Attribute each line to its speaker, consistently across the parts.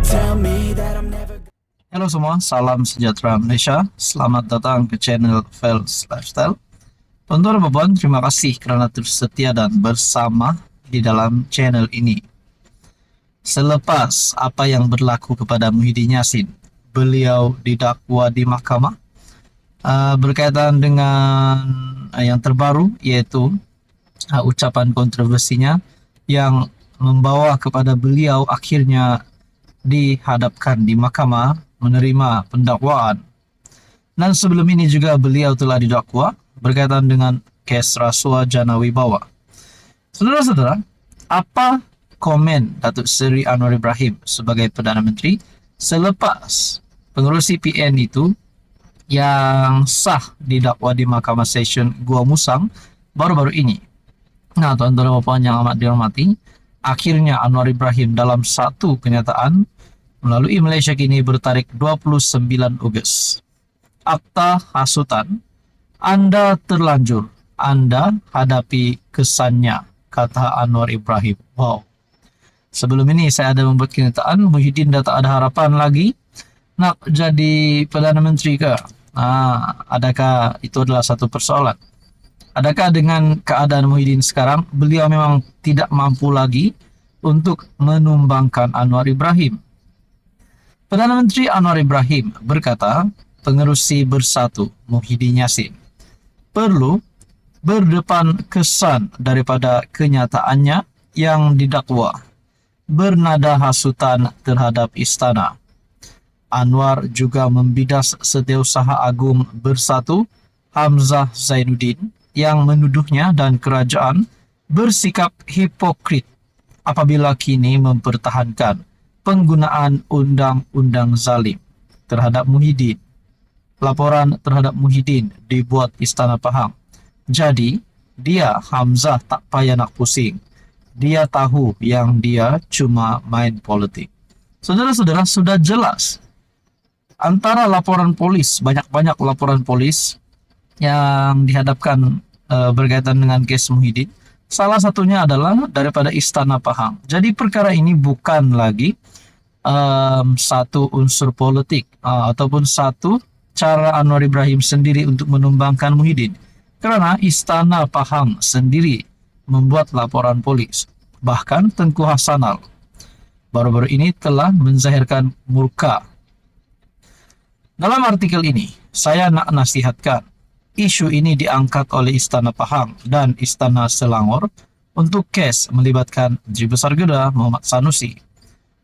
Speaker 1: tell me that I'm never.
Speaker 2: Halo semua, salam sejahtera Malaysia. Selamat datang ke channel Fels Lifestyle. Tuan-tuan dan puan, terima kasih kerana terus setia dan bersama di dalam channel ini. Selepas apa yang berlaku kepada Muhyiddin Yassin, beliau didakwa di mahkamah berkaitan dengan yang terbaru, iaitu ucapan kontroversinya yang membawa kepada beliau akhirnya dihadapkan di mahkamah menerima pendakwaan. Dan sebelum ini juga beliau telah didakwa berkaitan dengan kes rasuah Jana Wibawa. Saudara-saudara, apa komen Datuk Seri Anwar Ibrahim sebagai Perdana Menteri selepas pengerusi PN itu yang sah didakwa di Mahkamah Session Gua Musang baru-baru ini? Nah, tuan-tuan dan puan yang amat dihormati, akhirnya Anwar Ibrahim dalam satu kenyataan melalui Malaysia Kini bertarikh 29 Ogos. Akta hasutan, Anda terlanjur, Anda hadapi kesannya, kata Anwar Ibrahim. Wow. Sebelum ini saya ada membuat kenyataan Muhyiddin dah tak ada harapan lagi nak jadi Perdana Menteri ke? Adakah itu adalah satu persoalan? Adakah dengan keadaan Muhyiddin sekarang beliau memang tidak mampu lagi untuk menumbangkan Anwar Ibrahim? Perdana Menteri Anwar Ibrahim berkata pengerusi bersatu Muhyiddin Yassin perlu berdepan kesan daripada kenyataannya yang didakwa bernada hasutan terhadap istana. Anwar juga membidas Setiausaha Agung Bersatu Hamzah Zainuddin yang menuduhnya dan kerajaan bersikap hipokrit apabila kini mempertahankan penggunaan undang-undang zalim terhadap Muhyiddin. Laporan terhadap Muhyiddin dibuat Istana Pahang. Jadi, dia Hamzah tak payah nak pusing. Dia tahu yang dia cuma main politik. Saudara-saudara, sudah jelas antara laporan polis, banyak-banyak laporan polis yang dihadapkan berkaitan dengan kes Muhyiddin. Salah satunya adalah daripada Istana Pahang. Jadi perkara ini bukan lagi satu unsur politik ataupun satu cara Anwar Ibrahim sendiri untuk menumbangkan Muhyiddin. Kerana Istana Pahang sendiri membuat laporan polis. Bahkan Tengku Hasanal baru-baru ini telah menzahirkan murka. Dalam artikel ini, saya nak nasihatkan isu ini diangkat oleh Istana Pahang dan Istana Selangor untuk kes melibatkan Menteri Besar Kedah Muhammad Sanusi.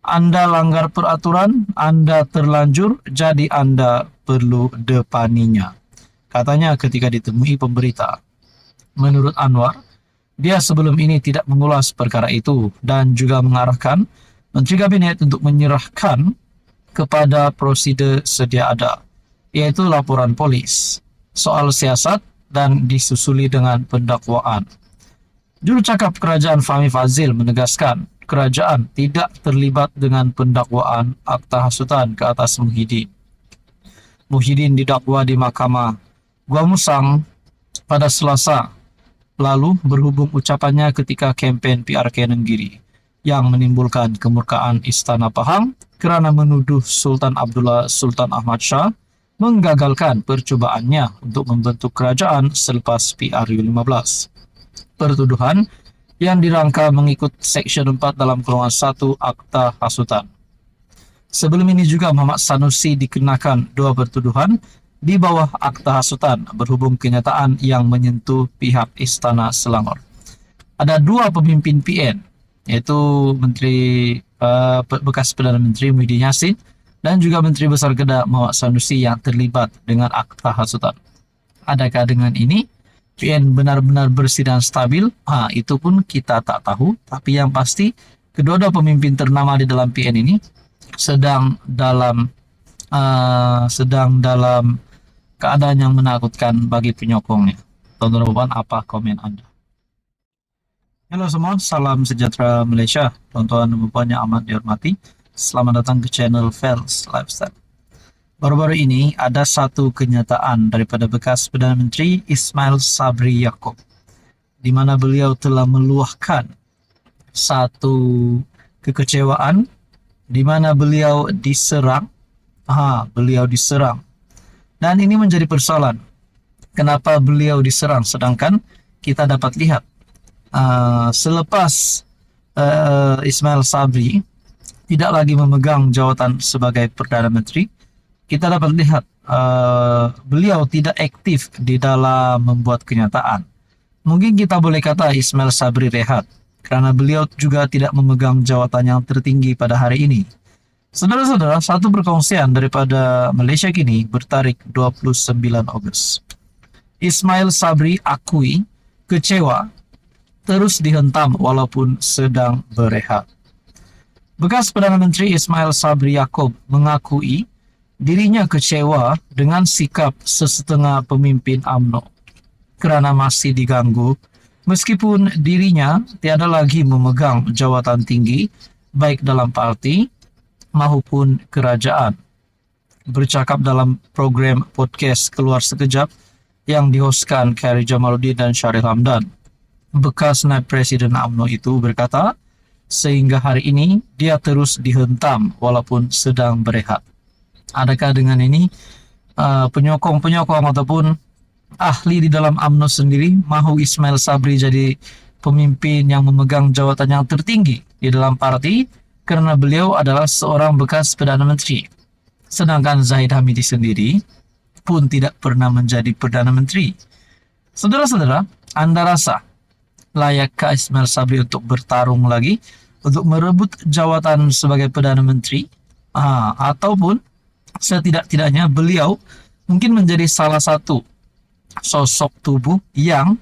Speaker 2: Anda langgar peraturan, Anda terlanjur, jadi Anda perlu depaninya, katanya ketika ditemui pemberita. Menurut Anwar, dia sebelum ini tidak mengulas perkara itu dan juga mengarahkan Menteri Kabinet untuk menyerahkan kepada prosedur sedia ada, yaitu laporan polis soal siasat dan disusuli dengan pendakwaan. Jurucakap Kerajaan Fahmi Fadzil menegaskan kerajaan tidak terlibat dengan pendakwaan akta hasutan ke atas Muhyiddin. Muhyiddin didakwa di Mahkamah Gua Musang pada Selasa lalu berhubung ucapannya ketika kempen PRK Nenggiri yang menimbulkan kemurkaan Istana Pahang kerana menuduh Sultan Abdullah Sultan Ahmad Shah menggagalkan percubaannya untuk membentuk kerajaan selepas PRU15. Pertuduhan yang dirangka mengikut Seksyen 4 dalam Golongan 1 Akta Hasutan. Sebelum ini juga Muhammad Sanusi dikenakan dua pertuduhan di bawah Akta Hasutan berhubung kenyataan yang menyentuh pihak Istana Selangor. Ada dua pemimpin PN, yaitu bekas Perdana Menteri Muhyiddin Yassin dan juga Menteri Besar Kedah Muhammad Sanusi yang terlibat dengan Akta Hasutan. Adakah dengan ini PN benar-benar bersih dan stabil? Itu pun kita tak tahu. Tapi yang pasti, kedua-dua pemimpin ternama di dalam PN ini sedang dalam keadaan yang menakutkan bagi penyokongnya. Tuan-tuan, apa komen Anda? Halo semua, salam sejahtera Malaysia. Tuan-tuan dan puan yang amat dihormati, selamat datang ke channel Fels Lifestyle. Baru-baru ini ada satu kenyataan daripada bekas Perdana Menteri Ismail Sabri Yaakob, di mana beliau telah meluahkan satu kekecewaan di mana beliau diserang. Beliau diserang. Dan ini menjadi persoalan. Kenapa beliau diserang? Sedangkan kita dapat lihat selepas Ismail Sabri tidak lagi memegang jawatan sebagai Perdana Menteri, kita dapat lihat beliau tidak aktif di dalam membuat kenyataan. Mungkin kita boleh kata Ismail Sabri rehat, karena beliau juga tidak memegang jawatan yang tertinggi pada hari ini. Saudara-saudara, satu perkongsian daripada Malaysia Kini bertarik 29 Ogos. Ismail Sabri akui kecewa terus dihentam walaupun sedang berehat. Bekas Perdana Menteri Ismail Sabri Yaakob mengakui dirinya kecewa dengan sikap sesetengah pemimpin UMNO kerana masih diganggu meskipun dirinya tiada lagi memegang jawatan tinggi baik dalam parti maupun kerajaan. Bercakap dalam program podcast Keluar Sekejap yang dihostkan Khairy Jamaluddin dan Sharil Hamdan, bekas naib Presiden UMNO itu berkata, sehingga hari ini dia terus dihentam walaupun sedang berehat. Adakah dengan ini penyokong-penyokong ataupun ahli di dalam UMNO sendiri mahu Ismail Sabri jadi pemimpin yang memegang jawatan yang tertinggi di dalam parti karena beliau adalah seorang bekas Perdana Menteri? Sedangkan Zahid Hamidi sendiri pun tidak pernah menjadi Perdana Menteri. Saudara-saudara, Anda rasa layakkah Ismail Sabri untuk bertarung lagi untuk merebut jawatan sebagai Perdana Menteri? Ataupun setidak-tidaknya beliau mungkin menjadi salah satu sosok tubuh yang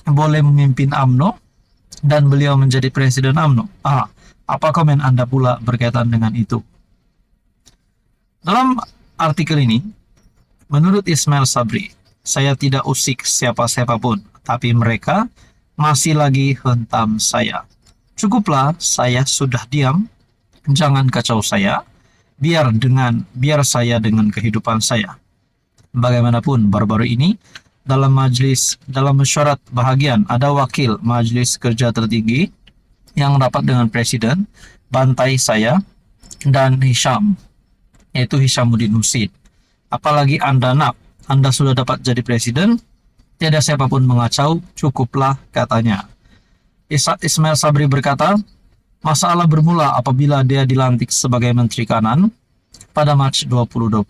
Speaker 2: boleh memimpin UMNO dan beliau menjadi Presiden UMNO. Apa komen Anda pula berkaitan dengan itu? Dalam artikel ini, menurut Ismail Sabri, saya tidak usik siapa-siapa pun, tapi mereka masih lagi hentam saya. Cukuplah, saya sudah diam, jangan kacau saya, biar saya dengan kehidupan saya. Bagaimanapun, baru-baru ini, dalam mesyuarat bahagian, ada wakil Majlis Kerja Tertinggi yang rapat dengan Presiden, bantai saya dan Hisham, yaitu Hishamuddin Husin. Apalagi Anda sudah dapat jadi Presiden, tiada siapapun mengacau, cukuplah, katanya. Ismail Sabri berkata, masalah bermula apabila dia dilantik sebagai Menteri Kanan pada Mac 2020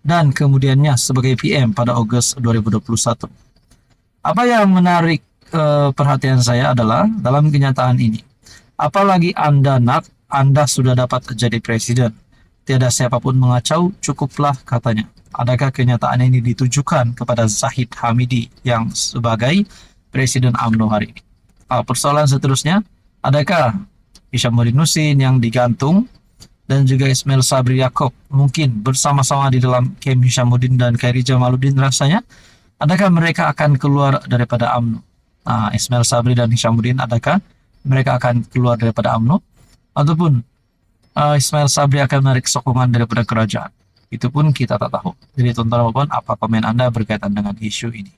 Speaker 2: dan kemudiannya sebagai PM pada Ogos 2021. Apa yang menarik perhatian saya adalah dalam kenyataan ini, apalagi Anda sudah dapat jadi Presiden, tiada siapapun mengacau, cukuplah, katanya. Adakah kenyataan ini ditujukan kepada Zahid Hamidi yang sebagai Presiden UMNO hari ini? Persoalan seterusnya, adakah Hishamuddin Husin yang digantung dan juga Ismail Sabri Yaakob mungkin bersama-sama di dalam kem Hishamuddin dan Khairy Jamaluddin rasanya? Adakah mereka akan keluar daripada UMNO? Ismail Sabri dan Hishamuddin, adakah mereka akan keluar daripada UMNO? Ataupun Ismail Sabri akan menarik sokongan daripada kerajaan? Itu pun kita tak tahu. Jadi tuan-tuan dan puan, apa komen Anda berkaitan dengan isu ini?